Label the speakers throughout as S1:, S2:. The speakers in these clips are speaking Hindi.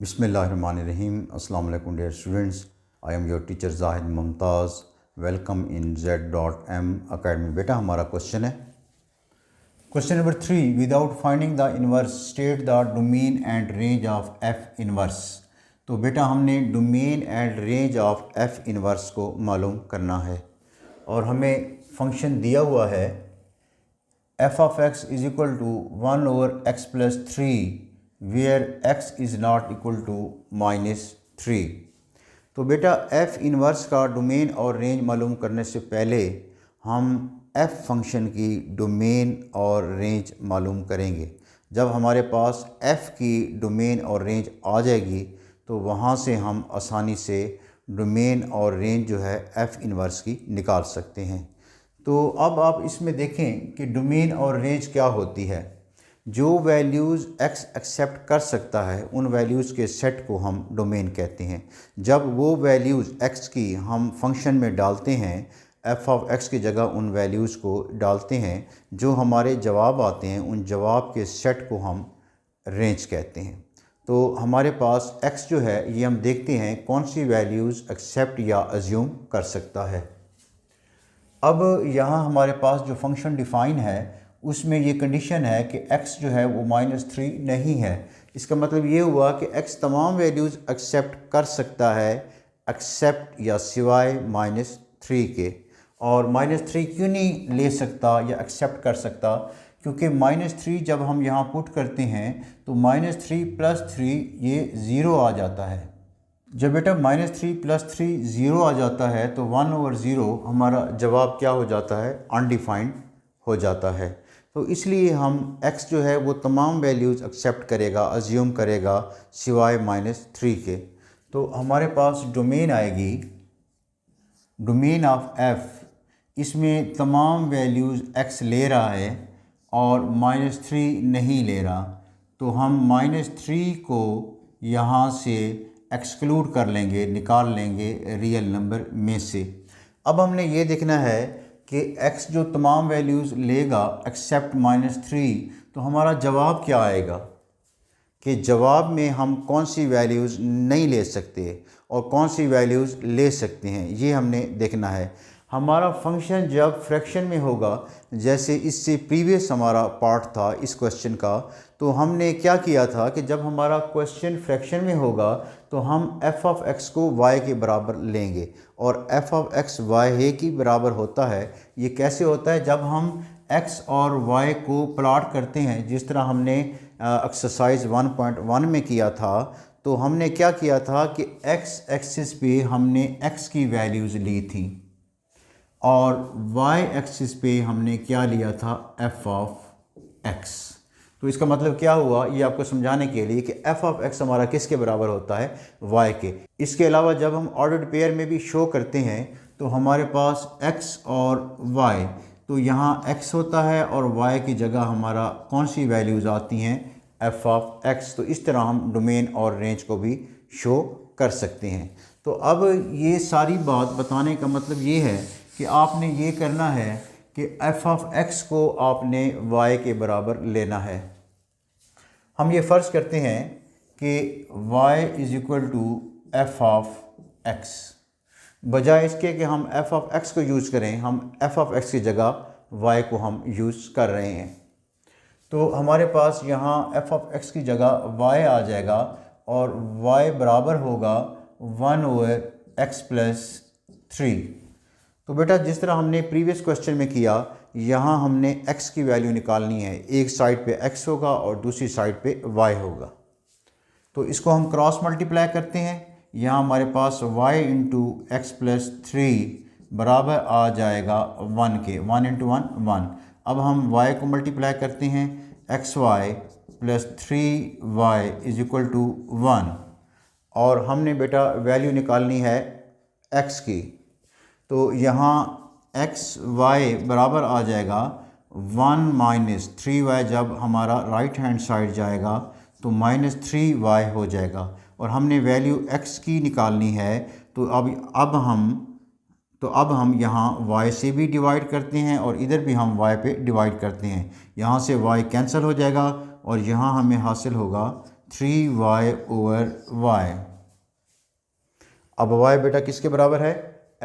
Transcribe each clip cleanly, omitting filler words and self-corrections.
S1: बिस्मिल्लाहिर्रहमानिर्रहीम। अस्सलाम वालेकुम dear students, I am your teacher Zahid Mumtaz. Welcome in Z.M academy. बेटा हमारा क्वेश्चन है, question number 3, without finding the inverse state the domain and range of F inverse. तो बेटा हमने domain and range of F inverse को मालूम करना है और हमें फंक्शन दिया हुआ है F of x is equal to 1/x + 3 where x is not equal to -3। तो बेटा f इन्वर्स का डोमेन और रेंज मालूम करने से पहले हम f फंक्शन की डोमेन और रेंज मालूम करेंगे। जब हमारे पास f की डोमेन और रेंज आ जाएगी तो वहाँ से हम आसानी से डोमेन और रेंज जो है f इन्वर्स की निकाल सकते हैं। तो अब आप इसमें देखें कि डोमेन और रेंज क्या होती है। जो वैल्यूज़ x एक्सेप्ट कर सकता है उन वैल्यूज़ के सेट को हम डोमेन कहते हैं। जब वो वैल्यूज़ x की हम फंक्शन में डालते हैं, f ऑफ x की जगह उन वैल्यूज़ को डालते हैं, जो हमारे जवाब आते हैं उन जवाब के सेट को हम रेंज कहते हैं। तो हमारे पास x जो है ये हम देखते हैं कौन सी वैल्यूज़ एक्सेप्ट या अज्यूम कर सकता है। अब यहाँ हमारे पास जो फंक्शन डिफ़ाइन है उसमें ये कंडीशन है कि x जो है वो -3 नहीं है। इसका मतलब ये हुआ कि x तमाम वैल्यूज़ एक्सेप्ट कर सकता है एक्सेप्ट या सिवाय -3 के। और -3 क्यों नहीं ले सकता या एक्सेप्ट कर सकता? क्योंकि -3 जब हम यहाँ पुट करते हैं तो -3 + 3 ये 0 आ जाता है। जब बेटा -3 + 3 0 आ जाता है तो 1/0 हमारा जवाब क्या हो जाता है? अनडिफाइंड हो जाता है। तो इसलिए हम x जो है वो तमाम वैल्यूज़ एक्सेप्ट करेगा, अज्यूम करेगा सिवाय -3 के। तो हमारे पास डोमेन आएगी, डोमेन ऑफ f, इसमें तमाम वैल्यूज़ x ले रहा है और -3 नहीं ले रहा। तो हम -3 को यहाँ से एक्सक्लूड कर लेंगे, निकाल लेंगे रियल नंबर में से। अब हमने ये देखना है कि x जो तमाम वैल्यूज़ लेगा एक्सेप्ट -3, तो हमारा जवाब क्या आएगा कि जवाब में हम कौन सी वैल्यूज़ नहीं ले सकते और कौन सी वैल्यूज़ ले सकते हैं, ये हमने देखना है। हमारा फंक्शन जब फ्रैक्शन में होगा, जैसे इससे प्रीवियस हमारा पार्ट था इस क्वेश्चन का, तो हमने क्या किया था कि जब हमारा क्वेश्चन फ्रैक्शन में होगा तो हम f ऑफ x को y के बराबर लेंगे और f ऑफ x y के बराबर होता है। ये कैसे होता है? जब हम x और y को प्लॉट करते हैं, जिस तरह हमने एक्सरसाइज 1.1 में किया था, तो हमने क्या किया था कि x एक्सिस पे हमने x की वैल्यूज़ ली थी और y एक्सिस पे हमने क्या लिया था? f of x। तो इसका मतलब क्या हुआ, ये आपको समझाने के लिए कि f ऑफ x हमारा किसके बराबर होता है? y के। इसके अलावा जब हम ऑर्डर्ड पेयर में भी शो करते हैं तो हमारे पास x और y, तो यहाँ x होता है और y की जगह हमारा कौन सी वैल्यूज़ आती हैं? f of x। तो इस तरह हम डोमेन और रेंज को भी शो कर सकते हैं। तो अब ये सारी बात बताने का मतलब ये है कि आपने ये करना है कि f ऑफ x को आपने y के बराबर लेना है। हम ये फ़र्ज़ करते हैं कि y is equal to f of x। बजाय इसके कि हम f ऑफ x को यूज़ करें, हम f ऑफ x की जगह y को हम यूज़ कर रहे हैं। तो हमारे पास यहाँ f ऑफ x की जगह y आ जाएगा और y बराबर होगा 1/x + 3। तो बेटा जिस तरह हमने प्रीवियस क्वेश्चन में किया, यहाँ हमने x की वैल्यू निकालनी है। एक साइड पे x होगा और दूसरी साइड पे y होगा। तो इसको हम क्रॉस मल्टीप्लाई करते हैं। यहाँ हमारे पास y × x + 3 बराबर आ जाएगा 1 के। 1 × 1 1। अब हम y को मल्टीप्लाई करते हैं, xy + 3y = 1 और हमने बेटा वैल्यू निकालनी है x की। तो यहाँ xy बराबर आ जाएगा 1 - 3y। जब हमारा राइट हैंड साइड जाएगा तो -3y हो जाएगा और हमने वैल्यू x की निकालनी है। तो अब हम यहाँ y से भी डिवाइड करते हैं और इधर भी हम y पे डिवाइड करते हैं। यहाँ से y कैंसिल हो जाएगा और यहाँ हमें हासिल होगा 3y/y। अब y बेटा किसके बराबर है?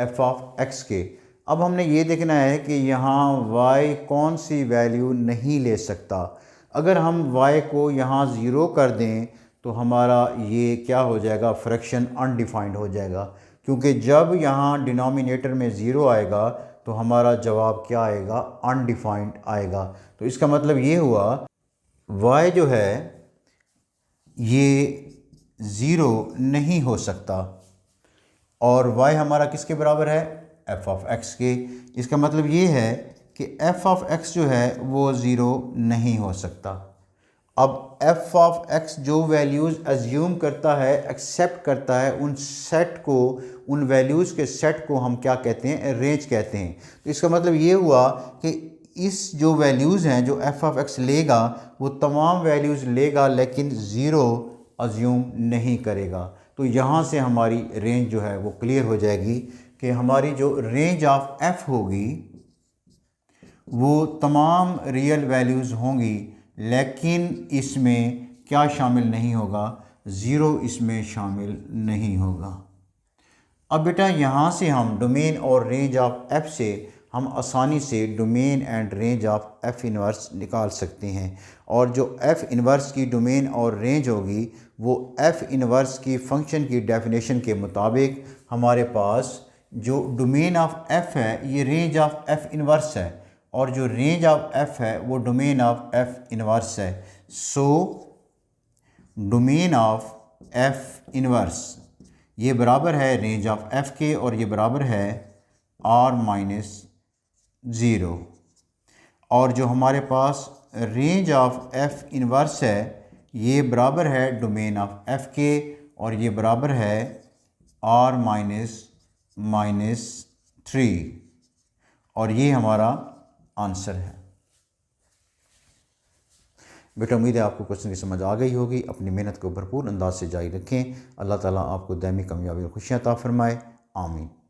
S1: f(x) के। अब हमने ये देखना है कि यहाँ y कौन सी वैल्यू नहीं ले सकता। अगर हम y को यहाँ ज़ीरो कर दें तो हमारा ये क्या हो जाएगा? फ्रैक्शन अनडिफाइंड हो जाएगा, क्योंकि जब यहाँ डिनोमिनेटर में ज़ीरो आएगा तो हमारा जवाब क्या आएगा? अनडिफाइंड आएगा। तो इसका मतलब ये हुआ y जो है ये ज़ीरो नहीं हो सकता, और y हमारा किसके बराबर है? f(x) के। इसका मतलब ये है कि f(x) जो है वो ज़ीरो नहीं हो सकता। अब f(x) जो वैल्यूज़ एज्यूम करता है, एक्सेप्ट करता है, उन सेट को, उन वैल्यूज़ के सेट को हम क्या कहते हैं? रेंज कहते हैं। तो इसका मतलब ये हुआ कि इस जो वैल्यूज़ हैं जो f(x) लेगा वो तमाम वैल्यूज़ लेगा, लेकिन ज़ीरो एज्यूम नहीं करेगा। तो यहाँ से हमारी रेंज जो है वो क्लियर हो जाएगी कि हमारी जो रेंज ऑफ f होगी वो तमाम रियल वैल्यूज़ होंगी, लेकिन इसमें क्या शामिल नहीं होगा? ज़ीरो इसमें शामिल नहीं होगा। अब बेटा यहाँ से हम डोमेन और रेंज ऑफ f से हम आसानी से domain and range of f inverse निकाल सकते हैं, और जो f इनवर्स की डोमेन और रेंज होगी वो f इनवर्स की फ़ंक्शन की डेफिनेशन के मुताबिक हमारे पास जो डोमेन ऑफ f है ये रेंज ऑफ f इनवर्स है, और जो रेंज ऑफ f है वो डोमेन ऑफ f इनवर्स है। So domain of f inverse ये बराबर है रेंज ऑफ f के, और ये बराबर है r-0। और जो हमारे पास रेंज ऑफ f इनवर्स है ये बराबर है डोमेन ऑफ f के, और ये बराबर है r-3, और ये हमारा आंसर है। बेटा उम्मीद है आपको क्वेश्चन की समझ आ गई होगी। अपनी मेहनत को भरपूर अंदाज से जारी रखें। अल्लाह ताला आपको दायमी कामयाबी और खुशियाँ अता फरमाए। आमीन।